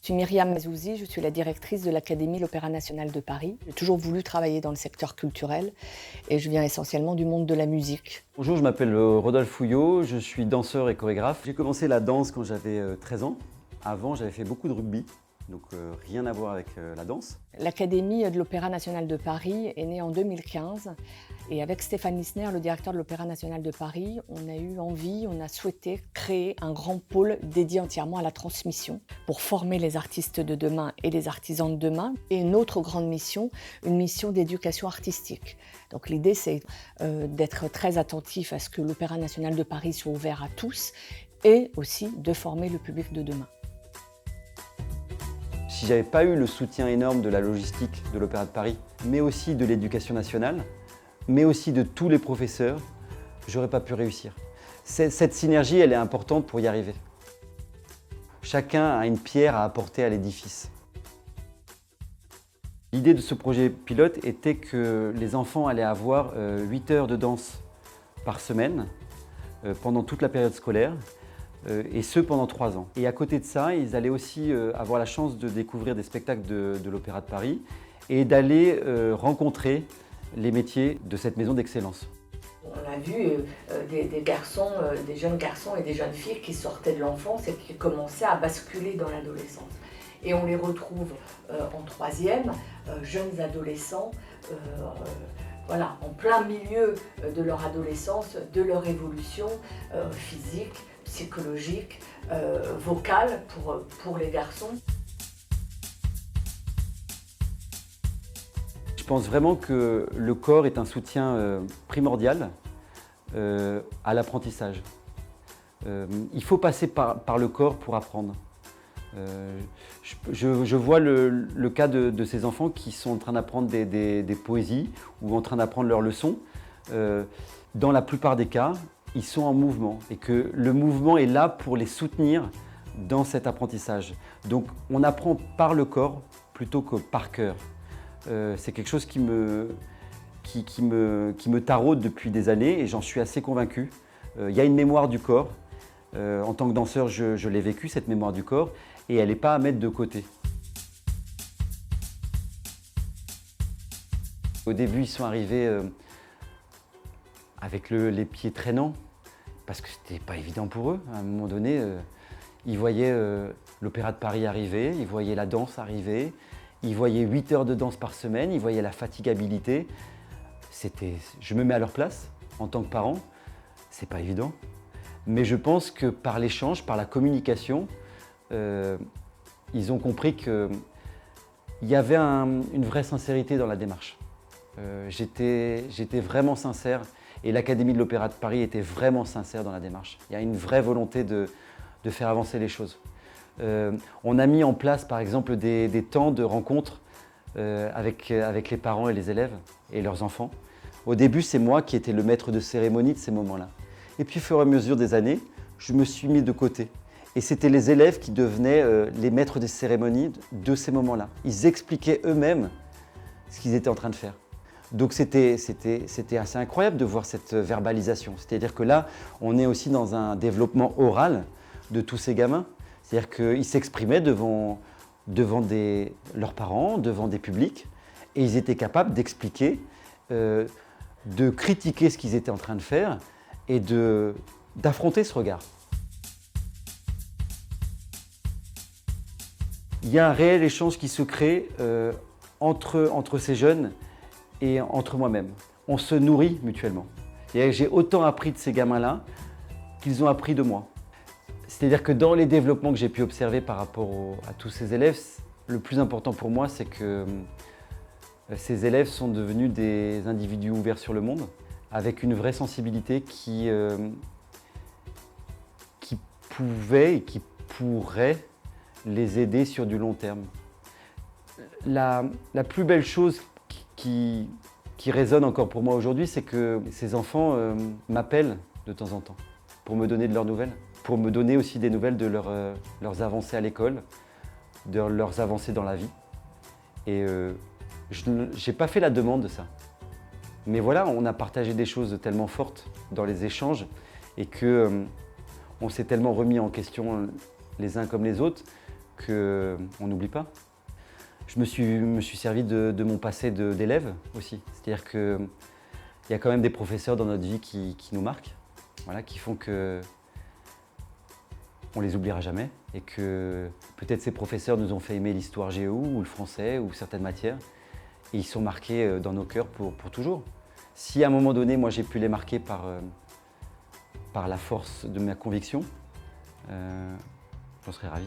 Je suis Myriam Mazouzi, je suis la directrice de l'Académie l'Opéra national de Paris. J'ai toujours voulu travailler dans le secteur culturel et je viens essentiellement du monde de la musique. Bonjour, je m'appelle Rodolphe Fouillot, je suis danseur et chorégraphe. J'ai commencé la danse quand j'avais 13 ans. Avant, j'avais fait beaucoup de rugby, donc rien à voir avec la danse. L'Académie de l'Opéra national de Paris est née en 2015 et avec Stéphane Lissner, le directeur de l'Opéra national de Paris, on a eu envie, on a souhaité créer un grand pôle dédié entièrement à la transmission pour former les artistes de demain et les artisans de demain. Et une autre grande mission, une mission d'éducation artistique. Donc l'idée, c'est d'être très attentif à ce que l'Opéra national de Paris soit ouvert à tous et aussi de former le public de demain. Si j'avais pas eu le soutien énorme de la logistique de l'Opéra de Paris, mais aussi de l'Éducation nationale, mais aussi de tous les professeurs, j'aurais pas pu réussir. Cette synergie, elle est importante pour y arriver. Chacun a une pierre à apporter à l'édifice. L'idée de ce projet pilote était que les enfants allaient avoir 8 heures de danse par semaine pendant toute la période scolaire, et ce pendant 3 ans. Et à côté de ça, ils allaient aussi avoir la chance de découvrir des spectacles de l'Opéra de Paris et d'aller rencontrer les métiers de cette maison d'excellence. On a vu des garçons, des jeunes garçons et des jeunes filles qui sortaient de l'enfance et qui commençaient à basculer dans l'adolescence. Et on les retrouve en troisième, jeunes adolescents, voilà, en plein milieu de leur adolescence, de leur évolution physique, psychologique, vocale pour les garçons. Je pense vraiment que le corps est un soutien primordial à l'apprentissage. Il faut passer par le corps pour apprendre. Je vois le cas de ces enfants qui sont en train d'apprendre des poésies ou en train d'apprendre leurs leçons. Dans la plupart des cas, ils sont en mouvement et que le mouvement est là pour les soutenir dans cet apprentissage. Donc on apprend par le corps plutôt que par cœur. C'est quelque chose qui me taraude depuis des années et j'en suis assez convaincu. Il y a une mémoire du corps. En tant que danseur, je l'ai vécu, cette mémoire du corps, et elle n'est pas à mettre de côté. Au début, ils sont arrivés avec les pieds traînants, parce que c'était pas évident pour eux. À un moment donné, ils voyaient l'Opéra de Paris arriver, ils voyaient la danse arriver, ils voyaient 8 heures de danse par semaine, ils voyaient la fatigabilité. Je me mets à leur place, en tant que parent, c'est pas évident. Mais je pense que par l'échange, par la communication, ils ont compris qu'il y avait une vraie sincérité dans la démarche. J'étais vraiment sincère et l'Académie de l'Opéra de Paris était vraiment sincère dans la démarche. Il y a une vraie volonté de faire avancer les choses. On a mis en place par exemple des temps de rencontre avec les parents et les élèves et leurs enfants. Au début, c'est moi qui étais le maître de cérémonie de ces moments-là. Et puis au fur et à mesure des années, je me suis mis de côté. Et c'était les élèves qui devenaient les maîtres des cérémonies de ces moments-là. Ils expliquaient eux-mêmes ce qu'ils étaient en train de faire. Donc c'était assez incroyable de voir cette verbalisation. C'est-à-dire que là, on est aussi dans un développement oral de tous ces gamins. C'est-à-dire qu'ils s'exprimaient devant leurs parents, devant des publics, et ils étaient capables d'expliquer, de critiquer ce qu'ils étaient en train de faire et d'affronter ce regard. Il y a un réel échange qui se crée entre ces jeunes et entre moi-même. On se nourrit mutuellement. J'ai autant appris de ces gamins-là qu'ils ont appris de moi. C'est-à-dire que dans les développements que j'ai pu observer par rapport à tous ces élèves, le plus important pour moi, c'est que ces élèves sont devenus des individus ouverts sur le monde, avec une vraie sensibilité qui pouvait et qui pourrait les aider sur du long terme. La plus belle chose qui résonne encore pour moi aujourd'hui, c'est que ces enfants m'appellent de temps en temps pour me donner de leurs nouvelles, pour me donner aussi des nouvelles de leurs avancées à l'école, de leurs avancées dans la vie. Et je n'ai pas fait la demande de ça. Mais voilà, on a partagé des choses tellement fortes dans les échanges et qu'on s'est tellement remis en question les uns comme les autres qu'on n'oublie pas. Je me suis servi de mon passé d'élève aussi. C'est-à-dire qu'il y a quand même des professeurs dans notre vie qui nous marquent, voilà, qui font que on les oubliera jamais et que peut-être ces professeurs nous ont fait aimer l'histoire géo ou le français ou certaines matières et ils sont marqués dans nos cœurs pour toujours. Si à un moment donné, moi j'ai pu les marquer par la force de ma conviction, j'en serais ravi.